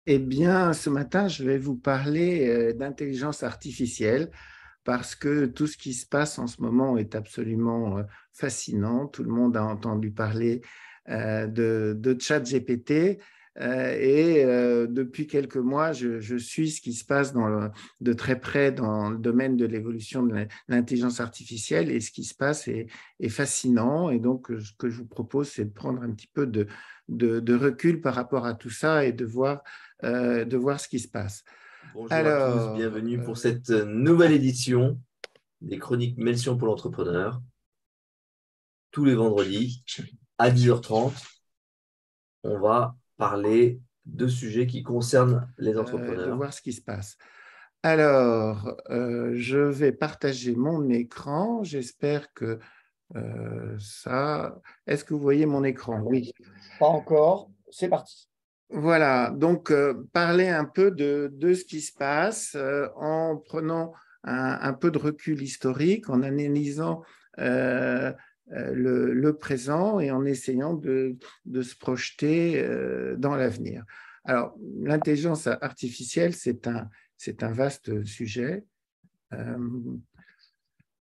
Eh bien, ce matin, je vais vous parler d'intelligence artificielle parce que tout ce qui se passe en ce moment est absolument fascinant. Tout le monde a entendu parler de ChatGPT depuis quelques mois, je suis ce qui se passe de très près dans le domaine de l'évolution de l'intelligence artificielle et ce qui se passe est fascinant. Et donc, ce que je vous propose, c'est de prendre un petit peu de recul par rapport à tout ça et de voir ce qui se passe. Bonjour à tous, Alors, bienvenue pour cette nouvelle édition des Chroniques Melchior pour l'entrepreneur. Tous les vendredis à 10h30, on va parler de sujets qui concernent les de entrepreneurs. voir ce qui se passe. Alors, je vais partager mon écran. J'espère que ça... Est-ce que vous voyez mon écran? Oui. Pas encore, c'est parti. Voilà, donc parler un peu de ce qui se passe en prenant un peu de recul historique, en analysant le présent et en essayant de se projeter dans l'avenir. Alors, l'intelligence artificielle, c'est un vaste sujet.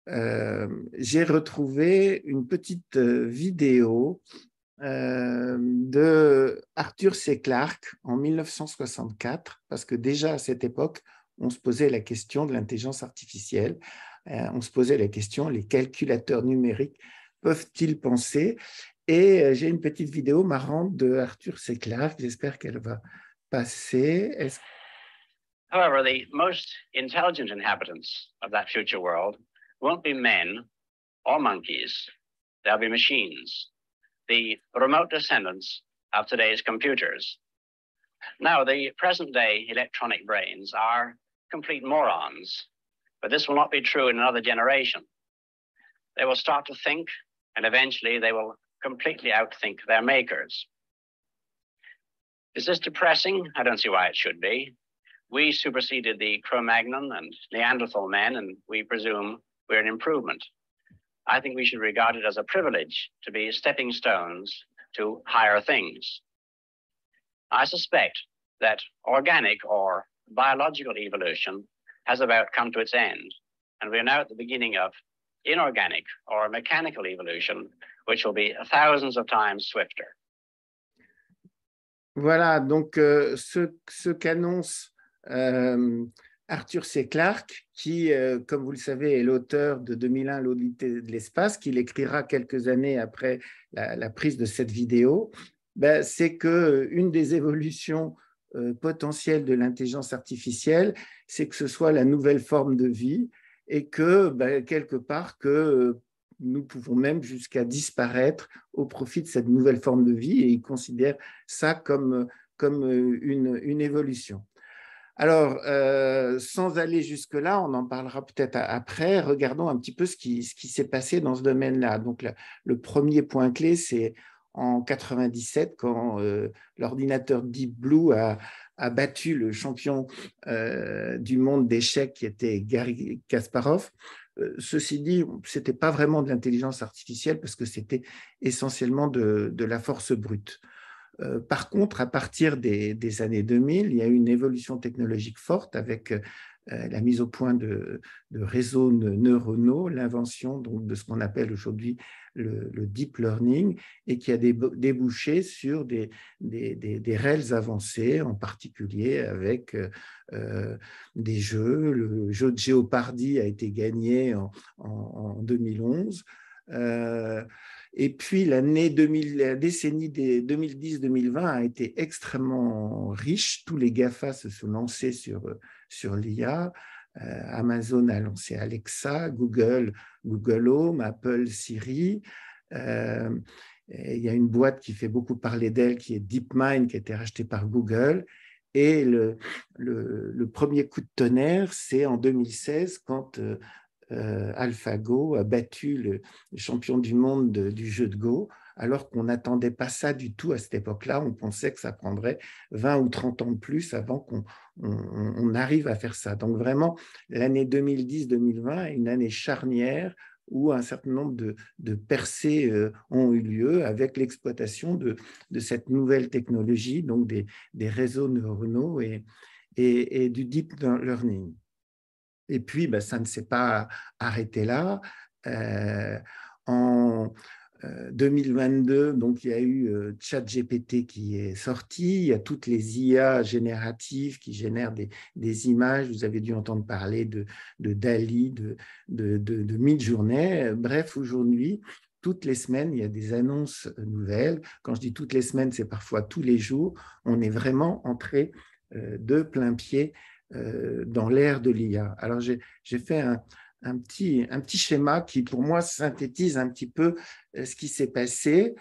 Euh, j'ai retrouvé une petite vidéo de Arthur C. Clarke en 1964, parce que déjà à cette époque, on se posait la question de l'intelligence artificielle, on se posait la question, les calculateurs numériques peuvent-ils penser? Et j'ai une petite vidéo marrante de Arthur C. Clarke, j'espère qu'elle va passer. However, the most intelligent inhabitants of that future world won't be men or monkeys, they'll be machines, the remote descendants of today's computers. Now, the present day electronic brains are complete morons, but this will not be true in another generation. They will start to think, and eventually they will completely outthink their makers. Is this depressing? I don't see why it should be. We superseded the Cro-Magnon and Neanderthal men, and we presume we're an improvement. I think we should regard it as a privilege to be stepping stones to higher things. I suspect that organic or biological evolution has about come to its end, and we are now at the beginning of inorganic or mechanical evolution, which will be thousands of times swifter. Voilà, donc ce qu'annonce Arthur C. Clarke, qui, comme vous le savez, est l'auteur de 2001, l'Odyssée de l'espace, qu'il écrira quelques années après la prise de cette vidéo, ben, c'est qu'une des évolutions potentielles de l'intelligence artificielle, c'est que ce soit la nouvelle forme de vie et que, ben, quelque part, que nous pouvons même jusqu'à disparaître au profit de cette nouvelle forme de vie, et il considère ça comme une évolution. Alors, sans aller jusque-là, on en parlera peut-être après, regardons un petit peu ce qui s'est passé dans ce domaine-là. Donc, le premier point clé, c'est en 97, quand l'ordinateur Deep Blue a battu le champion du monde d'échecs qui était Garry Kasparov. Ceci dit, ce n'était pas vraiment de l'intelligence artificielle parce que c'était essentiellement de la force brute. Par contre, à partir des années 2000, il y a eu une évolution technologique forte avec la mise au point de réseaux neuronaux, l'invention de ce qu'on appelle aujourd'hui le deep learning, et qui a débouché sur des réels avancées, en particulier avec des jeux. Le jeu de Jeopardy a été gagné en 2011. Et puis l'année 2000, la décennie des 2010-2020 a été extrêmement riche. Tous les GAFA se sont lancés sur l'IA. Amazon a lancé Alexa, Google Home, Apple Siri. Il y a une boîte qui fait beaucoup parler d'elle, qui est DeepMind, qui a été rachetée par Google. Et le premier coup de tonnerre, c'est en 2016, quand AlphaGo a battu le champion du monde du jeu de Go, alors qu'on n'attendait pas ça du tout à cette époque-là. On pensait que ça prendrait 20 ou 30 ans de plus avant qu'on arrive à faire ça. Donc vraiment, l'année 2010-2020 est une année charnière où un certain nombre de percées ont eu lieu avec l'exploitation de cette nouvelle technologie, donc des réseaux neuronaux et du deep learning. Et puis, ben, ça ne s'est pas arrêté là. En 2022, donc, il y a eu ChatGPT qui est sorti. Il y a toutes les IA génératives qui génèrent des images. Vous avez dû entendre parler de DALL-E, de Midjourney. Bref, aujourd'hui, toutes les semaines, il y a des annonces nouvelles. Quand je dis toutes les semaines, c'est parfois tous les jours. On est vraiment entré de plein pied dans l'ère de l'IA. Alors, j'ai fait un petit schéma qui, pour moi, synthétise un petit peu ce qui s'est passé.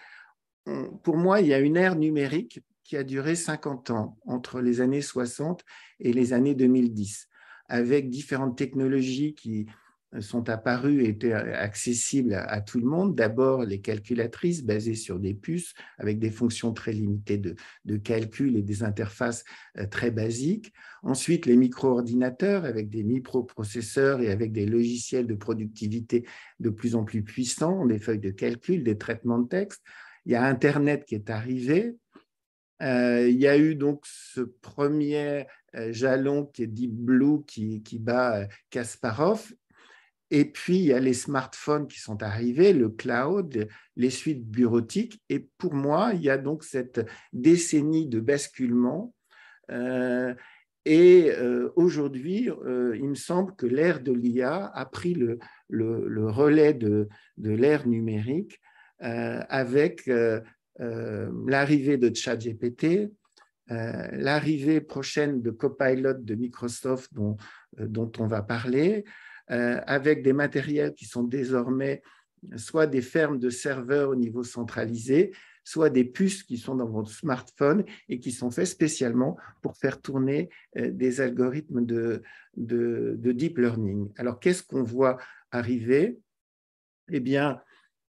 Pour moi, il y a une ère numérique qui a duré 50 ans, entre les années 60 et les années 2010, avec différentes technologies qui sont apparues et étaient accessibles à tout le monde. D'abord, les calculatrices basées sur des puces, avec des fonctions très limitées de calcul et des interfaces très basiques. Ensuite, les micro-ordinateurs avec des microprocesseurs et avec des logiciels de productivité de plus en plus puissants, des feuilles de calcul, des traitements de texte. Il y a Internet qui est arrivé. Il y a eu donc ce premier jalon qui est Deep Blue qui bat Kasparov. Et puis, il y a les smartphones qui sont arrivés, le cloud, les suites bureautiques. Et pour moi, il y a donc cette décennie de basculement. Aujourd'hui, il me semble que l'ère de l'IA a pris le relais de l'ère numérique avec l'arrivée de ChatGPT, l'arrivée prochaine de Copilot de Microsoft dont on va parler, avec des matériels qui sont désormais soit des fermes de serveurs au niveau centralisé, soit des puces qui sont dans votre smartphone et qui sont faits spécialement pour faire tourner des algorithmes de deep learning. Alors, qu'est-ce qu'on voit arriver? Eh bien,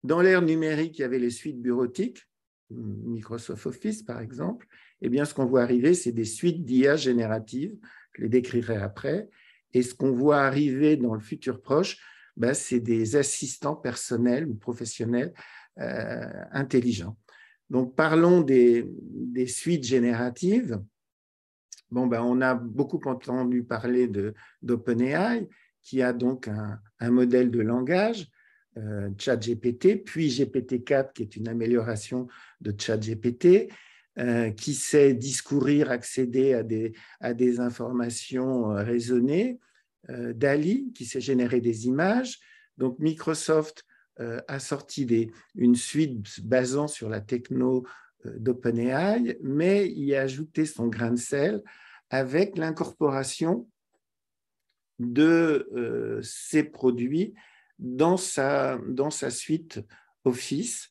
dans l'ère numérique, il y avait les suites bureautiques, Microsoft Office par exemple. Eh bien, ce qu'on voit arriver, c'est des suites d'IA génératives, je les décrirai après. Et ce qu'on voit arriver dans le futur proche, ben, c'est des assistants personnels ou professionnels intelligents. Donc, parlons des suites génératives. Bon, ben, on a beaucoup entendu parler d'OpenAI, qui a donc un modèle de langage, ChatGPT, puis GPT-4, qui est une amélioration de ChatGPT, qui sait discourir, accéder à des informations raisonnées, DALL-E, qui sait générer des images. Donc, Microsoft a sorti une suite basant sur la techno d'OpenAI, mais il a ajouté son grain de sel avec l'incorporation de ces produits dans sa suite Office.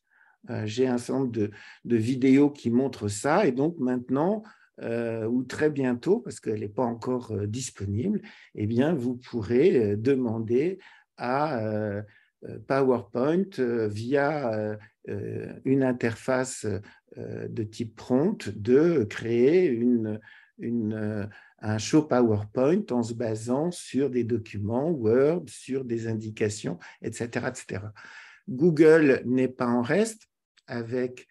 J'ai un certain nombre de vidéos qui montrent ça, et donc maintenant, ou très bientôt, parce qu'elle n'est pas encore disponible, eh bien, vous pourrez demander à PowerPoint via une interface de type prompt de créer un show PowerPoint en se basant sur des documents Word, sur des indications, etc., etc. Google n'est pas en reste avec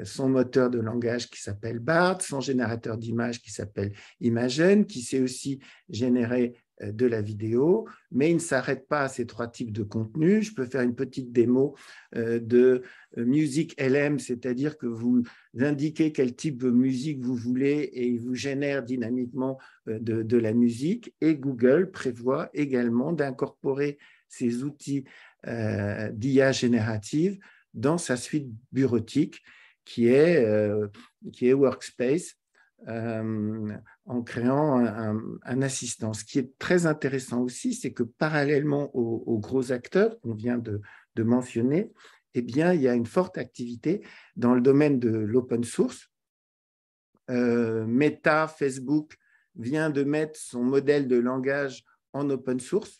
son moteur de langage qui s'appelle BARD, son générateur d'images qui s'appelle Imagen, qui sait aussi générer de la vidéo, mais il ne s'arrête pas à ces trois types de contenus. Je peux faire une petite démo de Music LM, c'est-à-dire que vous indiquez quel type de musique vous voulez et il vous génère dynamiquement de la musique. Et Google prévoit également d'incorporer ces outils d'IA générative dans sa suite bureautique qui est Workspace, en créant un assistant. Ce qui est très intéressant aussi, c'est que parallèlement aux gros acteurs qu'on vient de mentionner, eh bien, il y a une forte activité dans le domaine de l'open source. Meta, Facebook vient de mettre son modèle de langage en open source.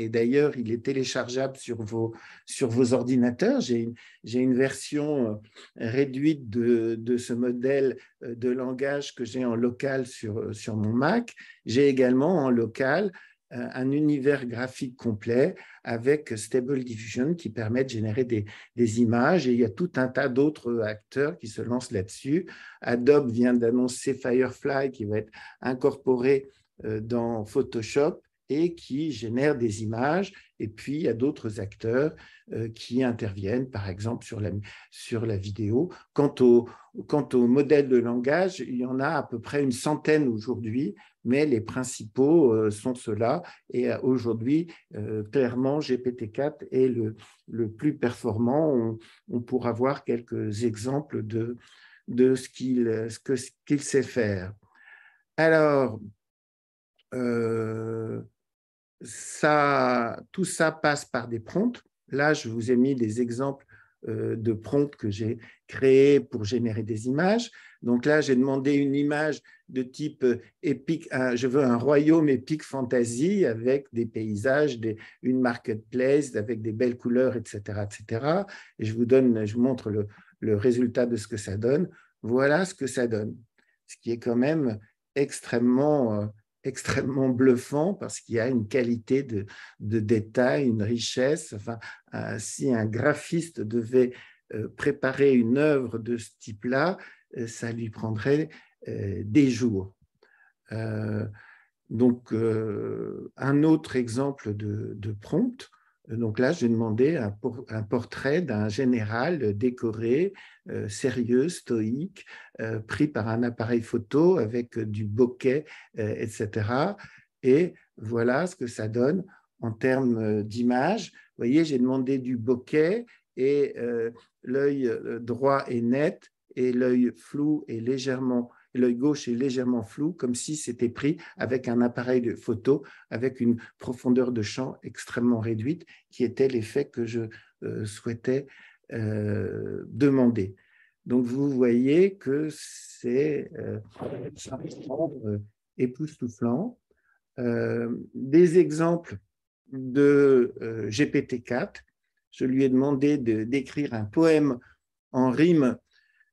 Et d'ailleurs, il est téléchargeable sur vos ordinateurs. J'ai une version réduite de ce modèle de langage que j'ai en local sur mon Mac. J'ai également en local un univers graphique complet avec Stable Diffusion qui permet de générer des images. Et il y a tout un tas d'autres acteurs qui se lancent là-dessus. Adobe vient d'annoncer Firefly qui va être incorporé dans Photoshop et qui génère des images. Et puis, il y a d'autres acteurs qui interviennent, par exemple, sur la vidéo. Quant au modèle de langage, il y en a à peu près une centaine aujourd'hui, mais les principaux sont ceux-là. Et aujourd'hui, clairement, GPT-4 est le plus performant. On pourra voir quelques exemples de ce qu'il sait faire. Alors, tout ça passe par des prompts. Là, je vous ai mis des exemples de prompts que j'ai créés pour générer des images. Donc là, j'ai demandé une image de type épique. Je veux un royaume épique fantasy avec des paysages, une marketplace avec des belles couleurs, etc., etc. Et je vous montre le résultat de ce que ça donne. Voilà ce que ça donne, ce qui est quand même extrêmement bluffant parce qu'il y a une qualité de détail, une richesse. Enfin, si un graphiste devait préparer une œuvre de ce type-là, ça lui prendrait des jours. Donc, un autre exemple de prompt. Donc là, j'ai demandé un portrait d'un général décoré, sérieux, stoïque, pris par un appareil photo avec du bokeh, etc. Et voilà ce que ça donne en termes d'image. Vous voyez, j'ai demandé du bokeh et l'œil droit est net et l'œil gauche est légèrement flou, comme si c'était pris avec un appareil de photo, avec une profondeur de champ extrêmement réduite, qui était l'effet que je souhaitais demander. Donc, vous voyez que c'est époustouflant. Des exemples de GPT-4. Je lui ai demandé d'écrire un poème en rime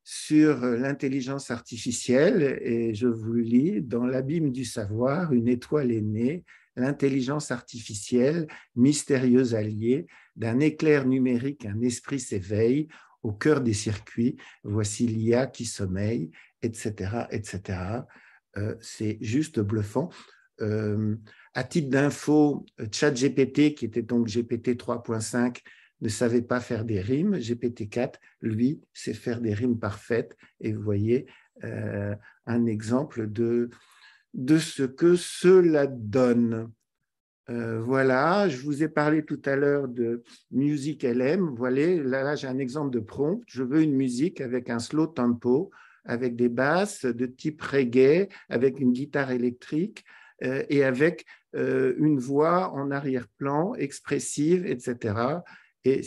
sur l'intelligence artificielle et je vous lis: dans l'abîme du savoir, une étoile est née, l'intelligence artificielle, mystérieux allié, d'un éclair numérique, un esprit s'éveille, au cœur des circuits, voici l'IA qui sommeille, etc., etc. C'est juste bluffant. À titre d'info, ChatGPT, qui était donc GPT 3.5, ne savait pas faire des rimes. GPT-4, lui, sait faire des rimes parfaites. Et vous voyez un exemple de ce que cela donne. Voilà, je vous ai parlé tout à l'heure de Music LM. Voilà, là j'ai un exemple de prompt. Je veux une musique avec un slow tempo, avec des basses de type reggae, avec une guitare électrique et avec une voix en arrière-plan, expressive, etc. Et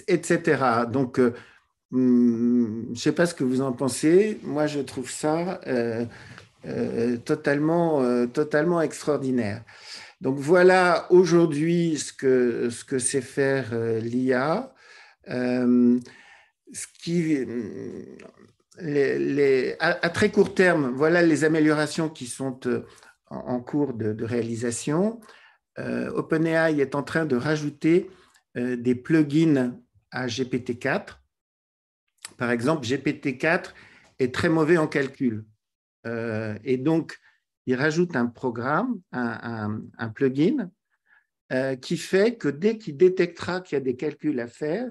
etc. Donc, je ne sais pas ce que vous en pensez. Moi, je trouve ça totalement extraordinaire. Donc, voilà aujourd'hui ce que sait faire l'IA. À très court terme, voilà les améliorations qui sont en cours de réalisation. OpenAI est en train de rajouter des plugins à GPT-4. Par exemple, GPT-4 est très mauvais en calcul. Et donc, il rajoute un programme, un plugin, qui fait que dès qu'il détectera qu'il y a des calculs à faire,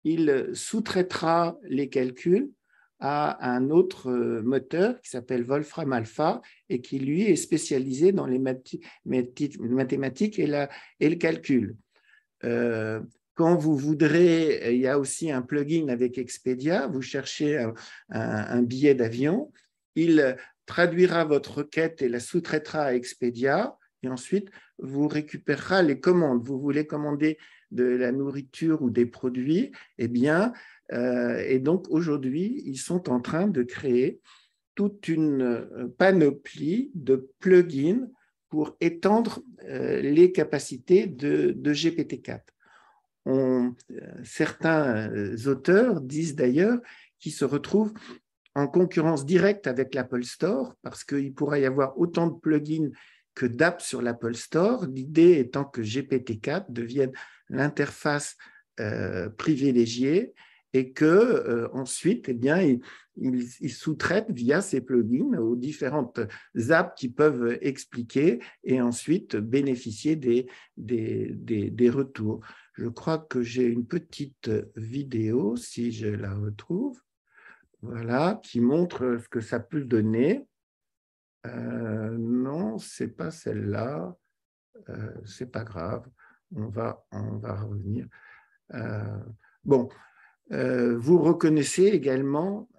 il sous-traitera les calculs à un autre moteur qui s'appelle Wolfram Alpha et qui, lui, est spécialisé dans les mathématiques et le calcul. Quand vous voudrez, il y a aussi un plugin avec Expedia, vous cherchez un billet d'avion, il traduira votre requête et la sous-traitera à Expedia et ensuite vous récupérera les commandes. Vous voulez commander de la nourriture ou des produits, eh bien, et donc aujourd'hui, ils sont en train de créer toute une panoplie de plugins pour étendre les capacités de GPT-4. Certains auteurs disent d'ailleurs qu'ils se retrouvent en concurrence directe avec l'Apple Store parce qu'il pourrait y avoir autant de plugins que d'apps sur l'Apple Store. L'idée étant que GPT-4 devienne l'interface privilégiée et que ensuite, eh bien, ils sous-traitent via ces plugins aux différentes apps qui peuvent expliquer et ensuite bénéficier des retours. Je crois que j'ai une petite vidéo, si je la retrouve, voilà, qui montre ce que ça peut donner. Non, ce n'est pas celle-là. Ce n'est pas grave. On va revenir. Bon. Vous reconnaissez également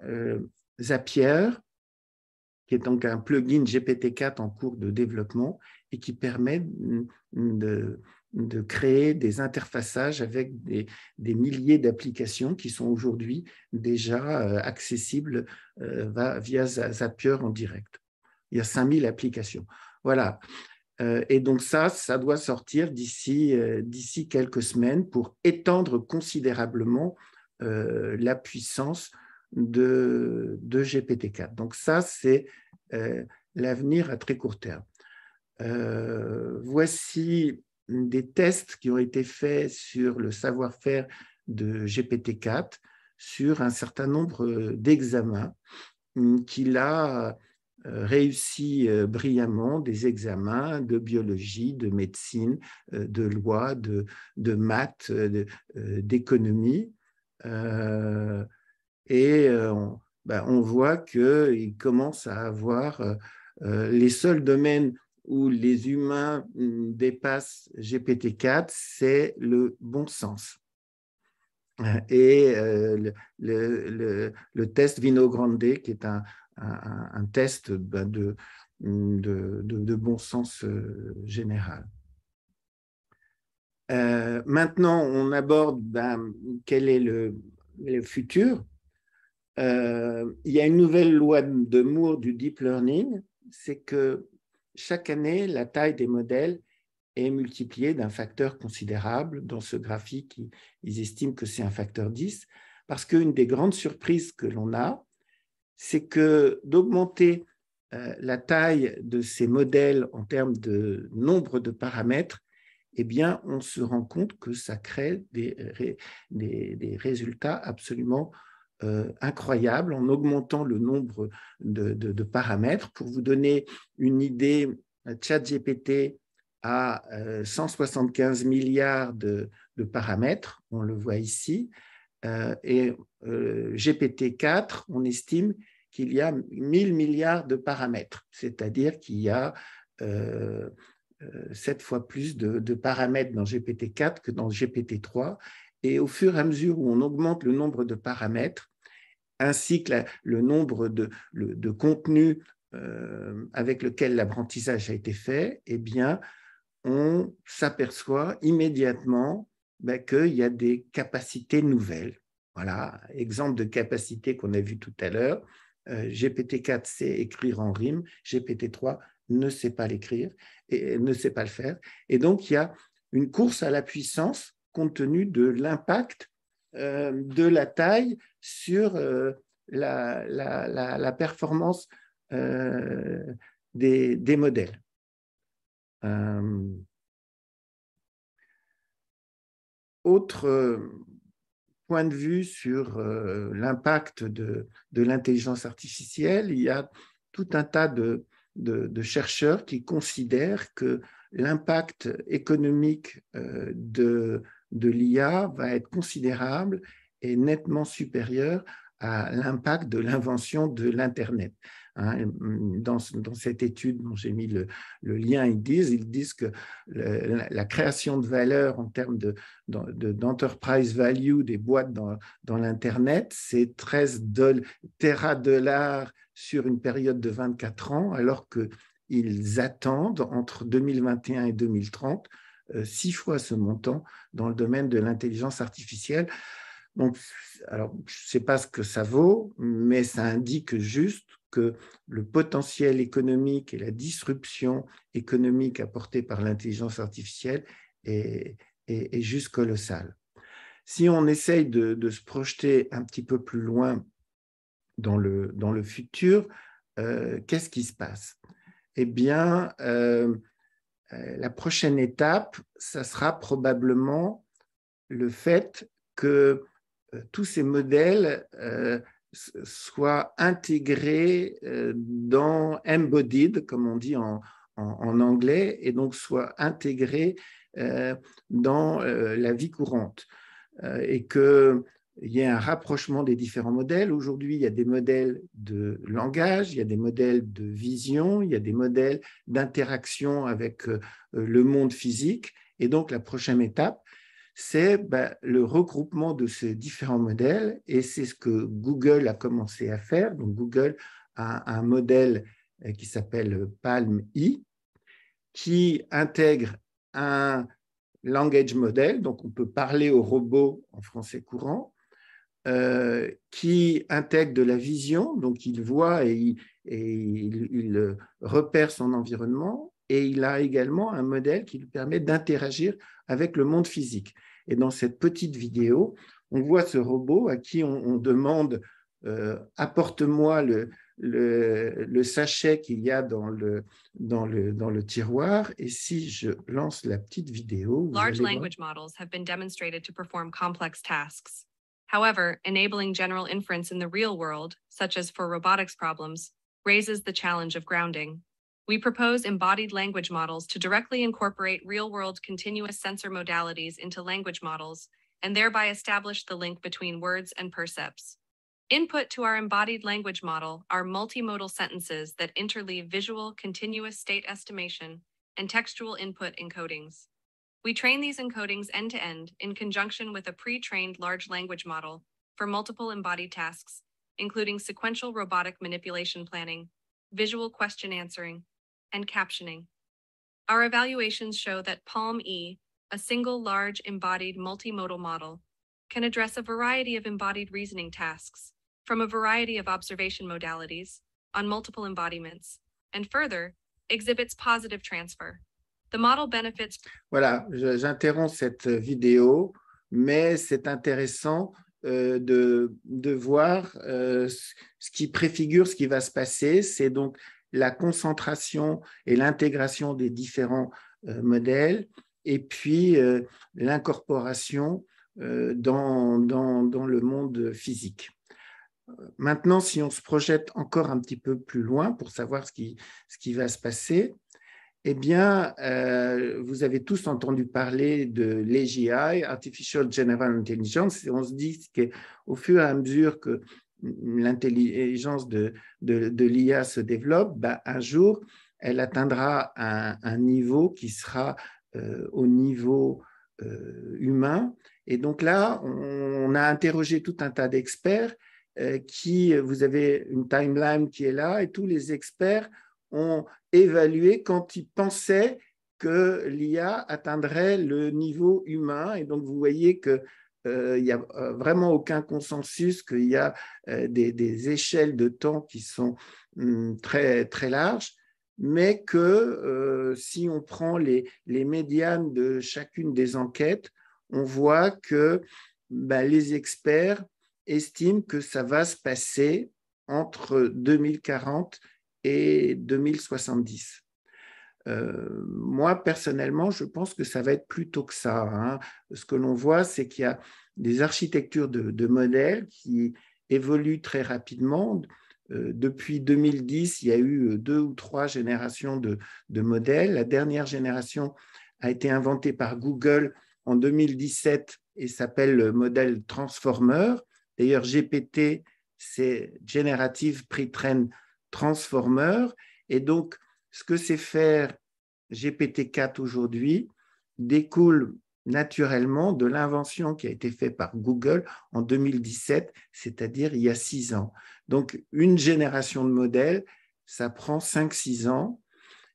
Zapier, qui est donc un plugin GPT-4 en cours de développement et qui permet de créer des interfaçages avec des milliers d'applications qui sont aujourd'hui déjà accessibles via Zapier en direct. Il y a 5000 applications. Voilà. Et donc ça doit sortir d'ici quelques semaines pour étendre considérablement la puissance de GPT-4. Donc ça, c'est l'avenir à très court terme. Voici des tests qui ont été faits sur le savoir-faire de GPT-4 sur un certain nombre d'examens qu'il a réussi brillamment, des examens de biologie, de médecine, de loi, de maths, d'économie. On voit qu'il commence à avoir les seuls domaines où les humains dépassent GPT-4, c'est le bon sens. Et le test Vinogrande, qui est un test de bon sens général. Maintenant, on aborde quel est le futur. Il y a une nouvelle loi de Moore du deep learning, c'est que chaque année, la taille des modèles est multipliée d'un facteur considérable. Dans ce graphique, ils estiment que c'est un facteur 10, parce qu'une des grandes surprises que l'on a, c'est que d'augmenter la taille de ces modèles en termes de nombre de paramètres, eh bien, on se rend compte que ça crée des résultats absolument incroyables en augmentant le nombre de paramètres. Pour vous donner une idée, ChatGPT a 175 milliards de paramètres, on le voit ici, et GPT-4, on estime qu'il y a 1000 milliards de paramètres, c'est-à-dire qu'il y a 7 fois plus de paramètres dans GPT-4 que dans GPT-3. Et au fur et à mesure où on augmente le nombre de paramètres, ainsi que le nombre de contenus avec lequel l'apprentissage a été fait, eh bien, on s'aperçoit immédiatement qu'il y a des capacités nouvelles. Voilà, exemple de capacité qu'on a vu tout à l'heure. GPT-4 sait écrire en rime, GPT-3 ne sait pas l'écrire et ne sait pas le faire. Et donc, il y a une course à la puissance compte tenu de l'impact de la taille sur la performance des modèles. Autre point de vue sur l'impact de l'intelligence artificielle, il y a tout un tas de chercheurs qui considèrent que l'impact économique de l'IA va être considérable et nettement supérieur à l'impact de l'invention de l'Internet. Dans cette étude dont j'ai mis le lien, ils disent que la création de valeur en termes d'enterprise value des boîtes dans l'Internet, c'est 13 téradollars sur une période de 24 ans, alors que ils attendent entre 2021 et 2030 6 fois ce montant dans le domaine de l'intelligence artificielle. Donc, alors, je ne sais pas ce que ça vaut, mais ça indique juste que le potentiel économique et la disruption économique apportée par l'intelligence artificielle est juste colossale. Si on essaye de se projeter un petit peu plus loin dans le futur, qu'est-ce qui se passe? Eh bien, la prochaine étape, ça sera probablement le fait que tous ces modèles soient intégrés dans embodied, comme on dit en anglais, et donc soient intégrés dans la vie courante. Et qu'il y ait un rapprochement des différents modèles. Aujourd'hui, il y a des modèles de langage, il y a des modèles de vision, il y a des modèles d'interaction avec le monde physique. Et donc, la prochaine étape, c'est le regroupement de ces différents modèles, et c'est ce que Google a commencé à faire. Donc, Google a un modèle qui s'appelle PaLM-E, qui intègre un language model, donc on peut parler au robot en français courant, qui intègre de la vision, donc il voit et il repère son environnement, et il a également un modèle qui lui permet d'interagir avec le monde physique. Et dans cette petite vidéo, on voit ce robot à qui on demande apporte-moi le sachet qu'il y a dans le tiroir. Et si je lance la petite vidéo, Large language models have been demonstrated to perform complex tasks. However, enabling general inference in the real world, such as for robotics problems, raises the challenge of grounding. We propose embodied language models to directly incorporate real-world continuous sensor modalities into language models and thereby establish the link between words and percepts. Input to our embodied language model are multimodal sentences that interleave visual, continuous state estimation and textual input encodings. We train these encodings end-to-end in conjunction with a pre-trained large language model for multiple embodied tasks, including sequential robotic manipulation planning, visual question answering, and captioning. Our evaluations show that PaLM-E, a single large embodied multimodal model, can address a variety of embodied reasoning tasks from a variety of observation modalities on multiple embodiments, and further, exhibits positive transfer. The model benefits. Voilà, j'interromps cette vidéo, mais c'est intéressant de voir ce qui préfigure ce qui va se passer. C'est donc la concentration et l'intégration des différents modèles, et puis l'incorporation dans le monde physique. Maintenant, si on se projette encore un petit peu plus loin pour savoir ce qui va se passer, eh bien, vous avez tous entendu parler de l'AGI, Artificial General Intelligence, et on se dit qu'au fur et à mesure que l'intelligence de l'IA se développe, un jour, elle atteindra un niveau qui sera au niveau humain. Et donc là, on a interrogé tout un tas d'experts vous avez une timeline qui est là, et tous les experts ont évalué quand ils pensaient que l'IA atteindrait le niveau humain. Et donc, vous voyez qu'il n'y a vraiment aucun consensus, qu'il y a des échelles de temps qui sont très, très larges, mais que si on prend les médianes de chacune des enquêtes, on voit que les experts estiment que ça va se passer entre 2040 et 2070. Moi, personnellement, je pense que ça va être plus tôt que ça, hein. Ce que l'on voit, c'est qu'il y a des architectures de modèles qui évoluent très rapidement. Depuis 2010, il y a eu 2 ou 3 générations de modèles. La dernière génération a été inventée par Google en 2017 et s'appelle le modèle Transformer. D'ailleurs, GPT, c'est Generative Pre-trained Transformer. Et donc, ce que c'est faire GPT-4 aujourd'hui découle naturellement de l'invention qui a été faite par Google en 2017, c'est-à-dire il y a 6 ans. Donc, une génération de modèles, ça prend 5-6 ans.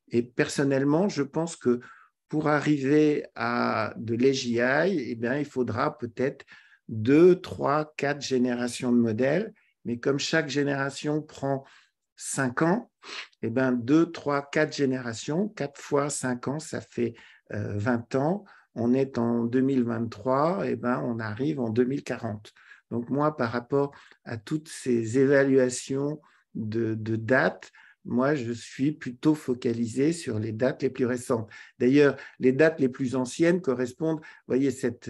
Et personnellement, je pense que pour arriver à de l'AGI, eh bien, il faudra peut-être 2, 3, 4 générations de modèles. Mais comme chaque génération prend 5 ans, eh bien 2, 3, 4 générations, 4 fois 5 ans, ça fait 20 ans. On est en 2023, eh bien on arrive en 2040. Donc moi, par rapport à toutes ces évaluations de dates, moi, je suis plutôt focalisé sur les dates les plus récentes. D'ailleurs, les dates les plus anciennes correspondent, vous voyez, cette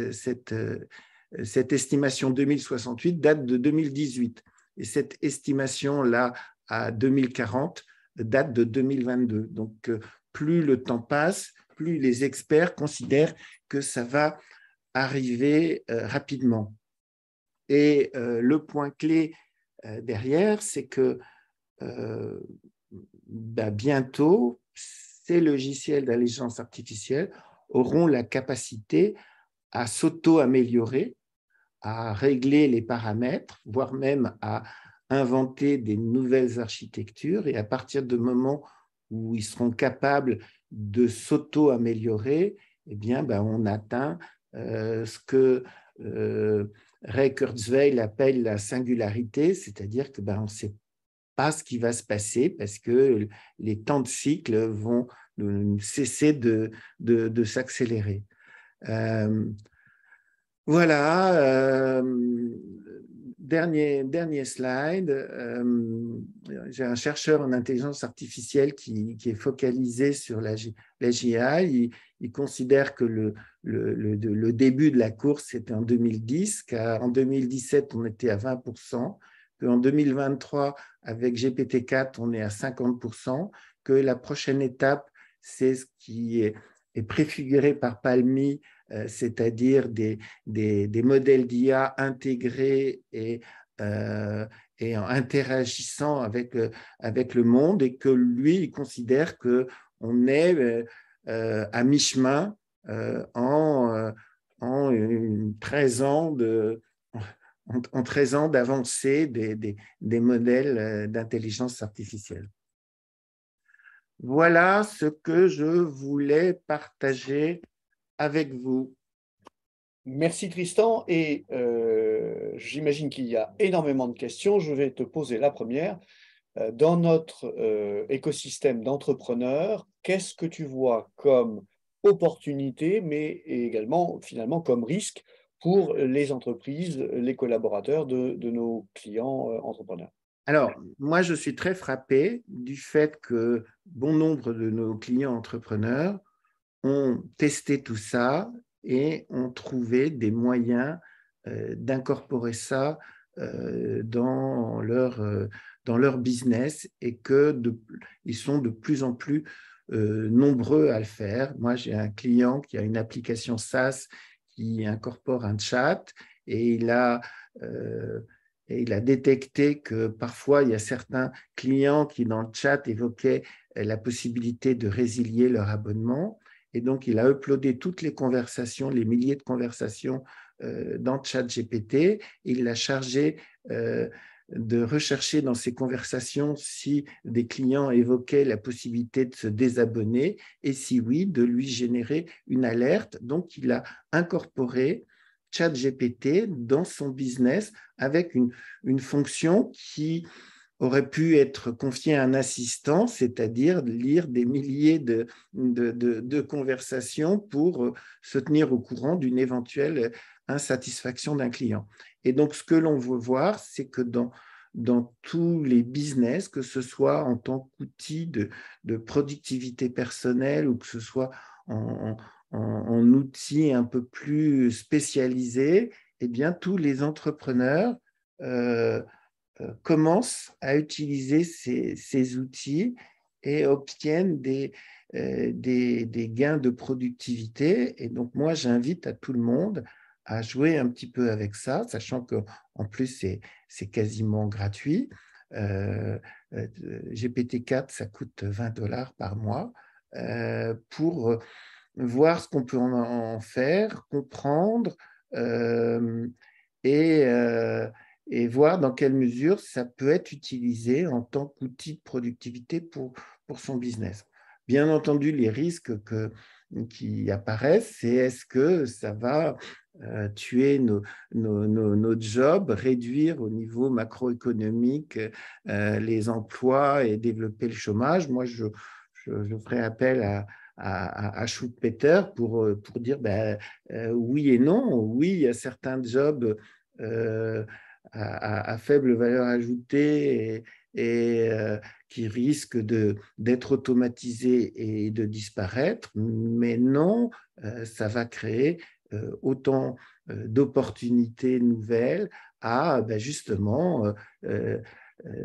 estimation 2068 date de 2018. Et cette estimation-là à 2040 date de 2022. Donc, plus le temps passe, plus les experts considèrent que ça va arriver rapidement. Et le point clé derrière, c'est que bientôt, ces logiciels d'intelligence artificielle auront la capacité à s'auto-améliorer, à régler les paramètres, voire même à inventer des nouvelles architectures. Et à partir du moment où ils seront capables de s'auto-améliorer, eh bien, on atteint ce que Ray Kurzweil appelle la singularité, c'est-à-dire que on ne sait pas ce qui va se passer parce que les temps de cycle vont cesser de s'accélérer. Voilà, dernier slide. J'ai un chercheur en intelligence artificielle qui est focalisé sur l'AGI. Il considère que le début de la course, c'était en 2010, qu'en 2017, on était à 20%, qu'en 2023, avec GPT-4, on est à 50%, que la prochaine étape, c'est ce qui est préfiguré par Palmi, c'est-à-dire des modèles d'IA intégrés et en interagissant avec le monde, et que lui, il considère qu'on est à mi-chemin en 13 ans en 13 ans d'avancée des modèles d'intelligence artificielle. Voilà ce que je voulais partager avec vous. Merci Tristan, et j'imagine qu'il y a énormément de questions. Je vais te poser la première. Dans notre écosystème d'entrepreneurs, qu'est-ce que tu vois comme opportunité, mais également finalement comme risque pour les entreprises, les collaborateurs de nos clients entrepreneurs? Alors, moi, je suis très frappé du fait que bon nombre de nos clients entrepreneurs ont testé tout ça et ont trouvé des moyens d'incorporer ça dans leur business, et qu'ils sont de plus en plus nombreux à le faire. Moi, j'ai un client qui a une application SaaS qui incorpore un chat, et il a détecté que parfois, il y a certains clients qui, dans le chat, évoquaient la possibilité de résilier leur abonnement. Et donc, il a uploadé toutes les conversations, les milliers de conversations dans ChatGPT. Il l'a chargé de rechercher dans ces conversations si des clients évoquaient la possibilité de se désabonner, et si oui, de lui générer une alerte. Donc, il a incorporé ChatGPT dans son business avec une fonction qui aurait pu être confiée à un assistant, c'est-à-dire lire des milliers de conversations pour se tenir au courant d'une éventuelle insatisfaction d'un client. Et donc, ce que l'on veut voir, c'est que dans tous les business, que ce soit en tant qu'outil de productivité personnelle, ou que ce soit en outils un peu plus spécialisés, eh bien, tous les entrepreneurs commencent à utiliser ces outils et obtiennent des gains de productivité. Et donc, moi, j'invite à tout le monde à jouer un petit peu avec ça, sachant qu'en plus, c'est quasiment gratuit. GPT-4, ça coûte $20 par mois pour voir ce qu'on peut en faire, comprendre et voir dans quelle mesure ça peut être utilisé en tant qu'outil de productivité pour son business. bien entendu, les risques qui apparaissent, c'est est-ce que ça va tuer nos jobs, réduire au niveau macroéconomique les emplois et développer le chômage. Moi, je ferai appel à Schumpeter pour dire oui et non. Oui, il y a certains jobs à faible valeur ajoutée et qui risquent d'être automatisés et de disparaître, mais non, ça va créer autant d'opportunités nouvelles à justement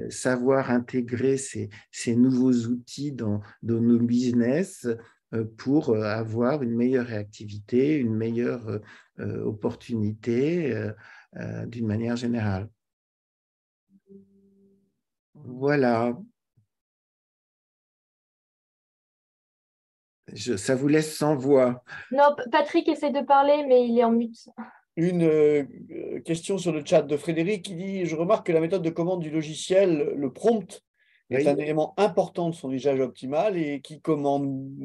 savoir intégrer ces nouveaux outils dans nos business pour avoir une meilleure réactivité, une meilleure opportunité d'une manière générale. Voilà. Ça vous laisse sans voix. Non, Patrick essaie de parler, mais il est en mute. Une question sur le chat de Frédéric qui dit « Je remarque que la méthode de commande du logiciel, le prompt, est un élément important de son usage optimal et qui commande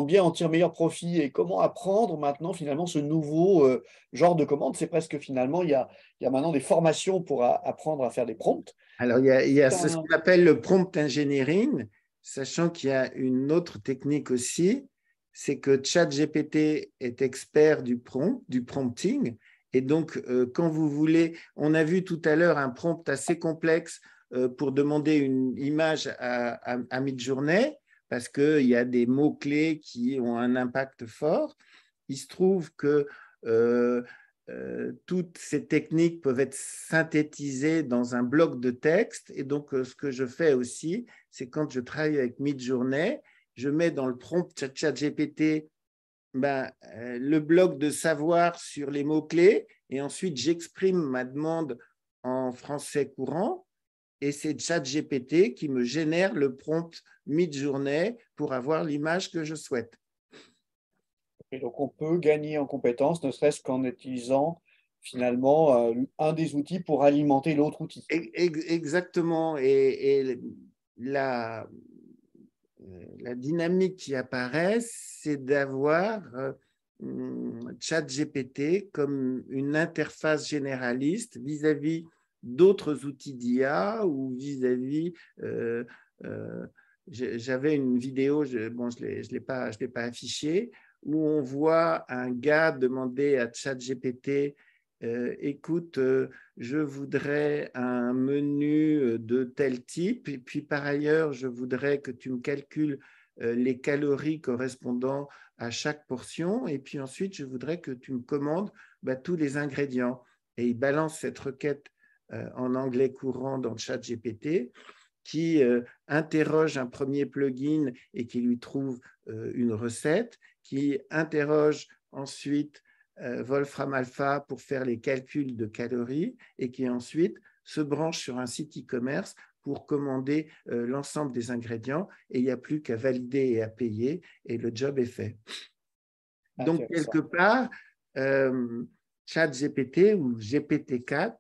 bien en tire meilleur profit. Et comment apprendre maintenant finalement ce nouveau genre de commande? C'est presque finalement, il y a maintenant des formations pour apprendre à faire des prompts. » Alors, il y a ce qu'on appelle le prompt engineering, sachant qu'il y a une autre technique aussi, c'est que ChatGPT est expert du prompting. Et donc, quand vous voulez, on a vu tout à l'heure un prompt assez complexe pour demander une image à Midjourney, parce qu'il y a des mots-clés qui ont un impact fort. Il se trouve que toutes ces techniques peuvent être synthétisées dans un bloc de texte. Et donc, ce que je fais aussi, c'est quand je travaille avec Midjourney, je mets dans le prompt ChatGPT le bloc de savoir sur les mots-clés et ensuite j'exprime ma demande en français courant et c'est ChatGPT qui me génère le prompt Midjourney pour avoir l'image que je souhaite. Et donc, on peut gagner en compétences, ne serait-ce qu'en utilisant finalement un des outils pour alimenter l'autre outil. Exactement. Et la dynamique qui apparaît, c'est d'avoir ChatGPT comme une interface généraliste vis-à-vis d'autres outils d'IA ou vis-à-vis… j'avais une vidéo, je ne l'ai pas affichée, où on voit un gars demander à ChatGPT écoute, je voudrais un menu de tel type, et puis par ailleurs, je voudrais que tu me calcules les calories correspondant à chaque portion, et puis ensuite, je voudrais que tu me commandes tous les ingrédients. Et il balance cette requête en anglais courant dans ChatGPT, qui interroge un premier plugin et qui lui trouve une recette, qui interroge ensuite Wolfram Alpha pour faire les calculs de calories et qui ensuite se branche sur un site e-commerce pour commander l'ensemble des ingrédients et il n'y a plus qu'à valider et à payer et le job est fait. Donc, quelque part, ChatGPT ou GPT-4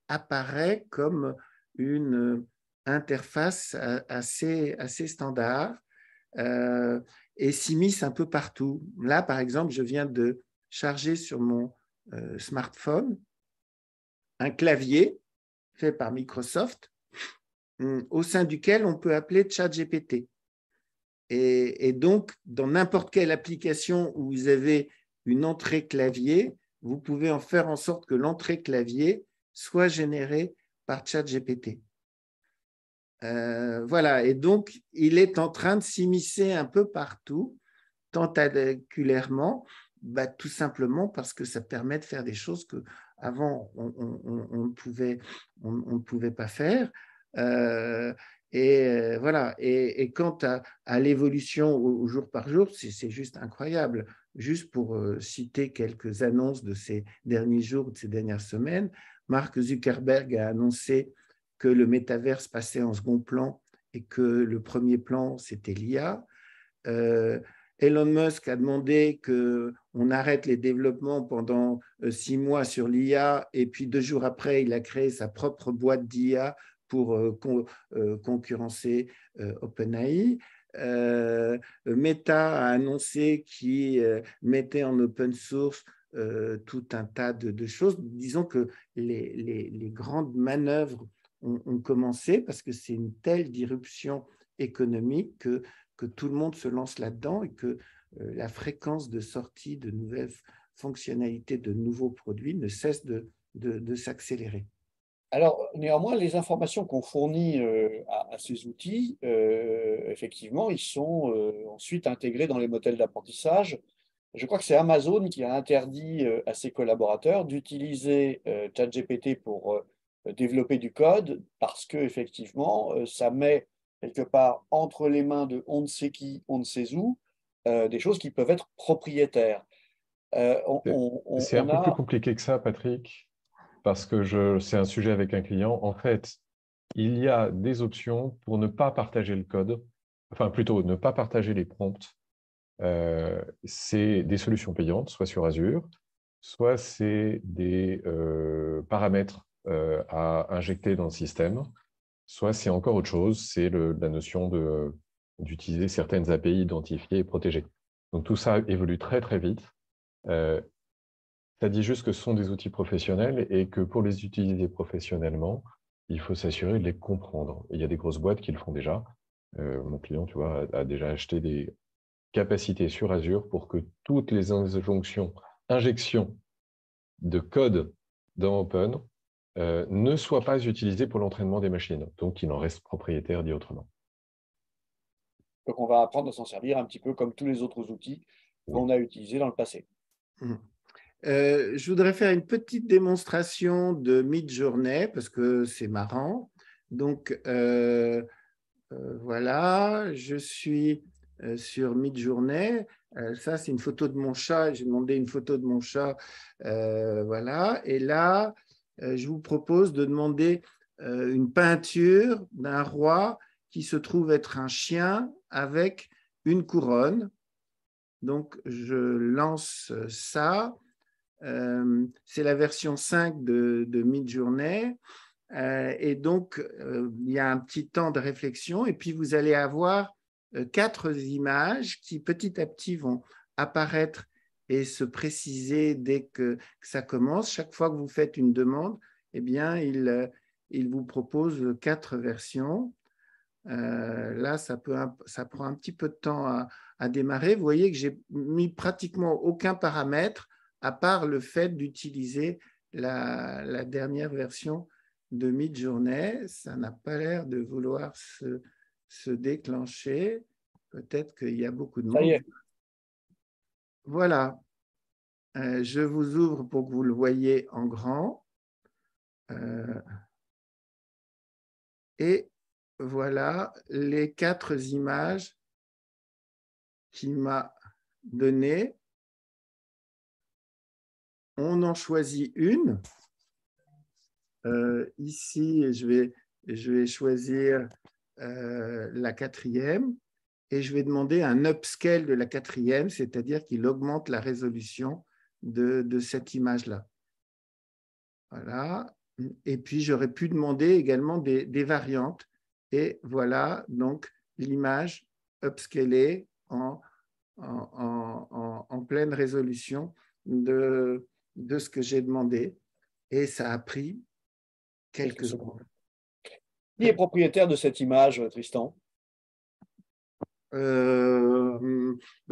apparaît comme une interface assez standard et s'immisce un peu partout. Là, par exemple, je viens de charger sur mon smartphone un clavier fait par Microsoft au sein duquel on peut appeler ChatGPT. Et donc, dans n'importe quelle application où vous avez une entrée clavier, vous pouvez en faire en sorte que l'entrée clavier soit générée par ChatGPT. Voilà, et donc, il est en train de s'immiscer un peu partout, tentaculairement, tout simplement parce que ça permet de faire des choses qu'avant, on ne pouvait pas faire. Voilà. Et quant à l'évolution au jour par jour, c'est juste incroyable. Juste pour citer quelques annonces de ces derniers jours, de ces dernières semaines, Mark Zuckerberg a annoncé que le métaverse passait en second plan et que le premier plan, c'était l'IA. Elon Musk a demandé qu'on arrête les développements pendant 6 mois sur l'IA et puis 2 jours après, il a créé sa propre boîte d'IA pour concurrencer OpenAI. Meta a annoncé qu'il mettait en open source tout un tas de choses. Disons que les grandes manœuvres ont commencé parce que c'est une telle disruption économique que tout le monde se lance là-dedans et que la fréquence de sortie de nouvelles fonctionnalités, de nouveaux produits ne cesse de s'accélérer. Alors, néanmoins, les informations qu'on fournit à ces outils, effectivement, ils sont ensuite intégrés dans les modèles d'apprentissage. Je crois que c'est Amazon qui a interdit à ses collaborateurs d'utiliser ChatGPT pour développer du code parce que effectivement, ça met quelque part entre les mains de on ne sait qui, on ne sait où, des choses qui peuvent être propriétaires. C'est un peu plus compliqué que ça, Patrick, parce que c'est un sujet avec un client. En fait, il y a des options pour ne pas partager le code, enfin plutôt ne pas partager les prompts. C'est des solutions payantes, soit sur Azure, soit c'est des paramètres à injecter dans le système, soit c'est encore autre chose, c'est la notion d'utiliser certaines API identifiées et protégées. Donc tout ça évolue très très vite. Ça dit juste que ce sont des outils professionnels et que pour les utiliser professionnellement, il faut s'assurer de les comprendre. Et il y a des grosses boîtes qui le font déjà. Mon client, tu vois, a déjà acheté des capacités sur Azure pour que toutes les injections de code dans Open ne soient pas utilisées pour l'entraînement des machines. Donc, il en reste propriétaire, dit autrement. Donc, on va apprendre à s'en servir un petit peu comme tous les autres outils qu'on a utilisés dans le passé. Je voudrais faire une petite démonstration de Midjourney parce que c'est marrant. Donc, voilà, je suis sur Midjourney. Ça, c'est une photo de mon chat. J'ai demandé une photo de mon chat. Voilà. Et là, je vous propose de demander une peinture d'un roi qui se trouve être un chien avec une couronne. Donc, je lance ça. C'est la version 5 de Midjourney. Et donc, il y a un petit temps de réflexion et puis vous allez avoir 4 images qui petit à petit vont apparaître et se préciser dès que ça commence. Chaque fois que vous faites une demande, eh bien, il vous propose 4 versions. Là, ça prend un petit peu de temps à démarrer. Vous voyez que j'ai mis pratiquement aucun paramètre à part le fait d'utiliser la dernière version de Midjourney. Ça n'a pas l'air de vouloir se déclencher. Peut-être qu'il y a beaucoup de monde. Ça y est. Voilà. Je vous ouvre pour que vous le voyez en grand. Et voilà les 4 images qu'il m'a données. On en choisit une. Ici, je vais choisir la 4e et je vais demander un upscale de la 4e, c'est-à-dire qu'il augmente la résolution de cette image-là. Voilà. Et puis, j'aurais pu demander également des variantes. Et voilà, donc, l'image upscalée en pleine résolution de ce que j'ai demandé. Et ça a pris quelques secondes. Qui est propriétaire de cette image, Tristan?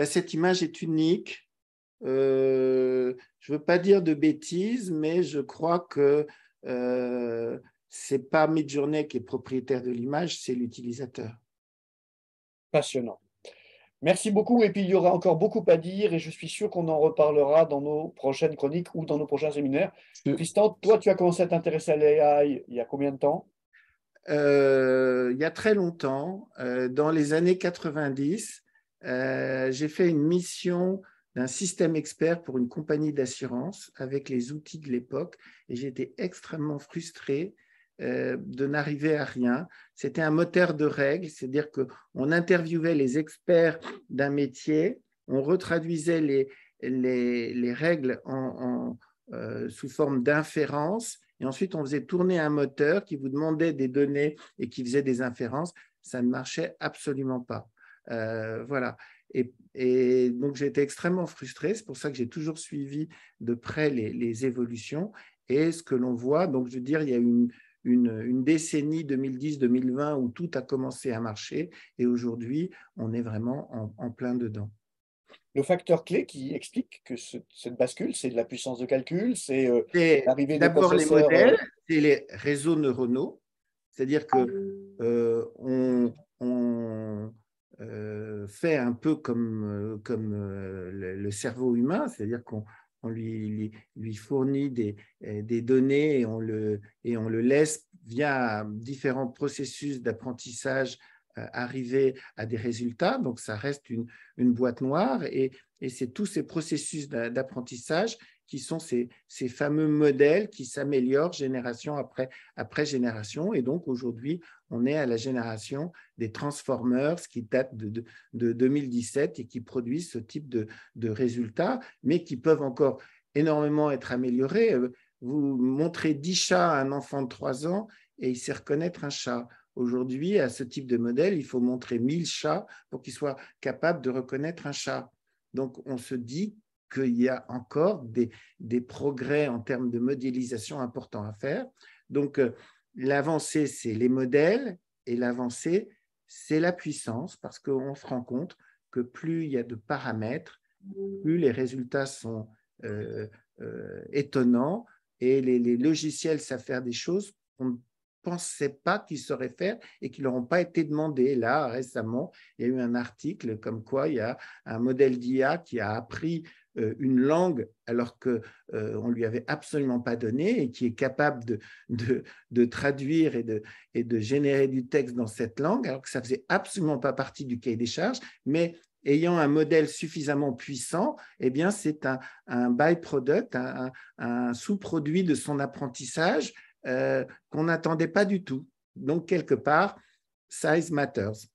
Cette image est unique. Je ne veux pas dire de bêtises, mais je crois que ce n'est pas Midjourney qui est propriétaire de l'image, c'est l'utilisateur. Passionnant. Merci beaucoup. Et puis, il y aura encore beaucoup à dire et je suis sûr qu'on en reparlera dans nos prochaines chroniques ou dans nos prochains séminaires. Tristan, toi, tu as commencé à t'intéresser à l'AI il y a combien de temps? Il y a très longtemps, dans les années 90, j'ai fait une mission d'un système expert pour une compagnie d'assurance avec les outils de l'époque et j'étais extrêmement frustré de n'arriver à rien. C'était un moteur de règles, c'est-à-dire qu'on interviewait les experts d'un métier, on retraduisait les règles sous forme d'inférence et ensuite on faisait tourner un moteur qui vous demandait des données et qui faisait des inférences. Ça ne marchait absolument pas. Voilà. Et donc, j'ai été extrêmement frustré. C'est pour ça que j'ai toujours suivi de près les évolutions. Et ce que l'on voit, donc je veux dire, il y a une décennie 2010-2020 où tout a commencé à marcher. Et aujourd'hui, on est vraiment en plein dedans. Le facteur clé qui explique que cette bascule, c'est de la puissance de calcul, c'est l'arrivée des d'abord les processeurs… modèles, c'est les réseaux neuronaux. C'est-à-dire que on fait un peu comme le cerveau humain, c'est-à-dire qu'on lui fournit des données et on le laisse via différents processus d'apprentissage arriver à des résultats. Donc, ça reste une boîte noire et c'est tous ces processus d'apprentissage qui sont ces fameux modèles qui s'améliorent génération après génération. Et donc, aujourd'hui, on est à la génération des Transformers qui datent de 2017 et qui produisent ce type de résultats, mais qui peuvent encore énormément être améliorés. Vous montrez 10 chats à un enfant de 3 ans et il sait reconnaître un chat. Aujourd'hui, à ce type de modèle, il faut montrer 1000 chats pour qu'il soit capable de reconnaître un chat. Donc, on se dit qu'il y a encore des progrès en termes de modélisation importants à faire. Donc, l'avancée, c'est les modèles et l'avancée, c'est la puissance parce qu'on se rend compte que plus il y a de paramètres, plus les résultats sont étonnants et les logiciels savent faire des choses qu'on ne pensait pas qu'ils sauraient faire et qui ne leur ont pas été demandées. Là, récemment, il y a eu un article comme quoi il y a un modèle d'IA qui a appris une langue alors qu'on ne lui avait absolument pas donné et qui est capable de traduire et de générer du texte dans cette langue alors que ça ne faisait absolument pas partie du cahier des charges, mais ayant un modèle suffisamment puissant, eh bien, c'est un byproduct, un sous-produit de son apprentissage qu'on n'attendait pas du tout. Donc, quelque part, size matters.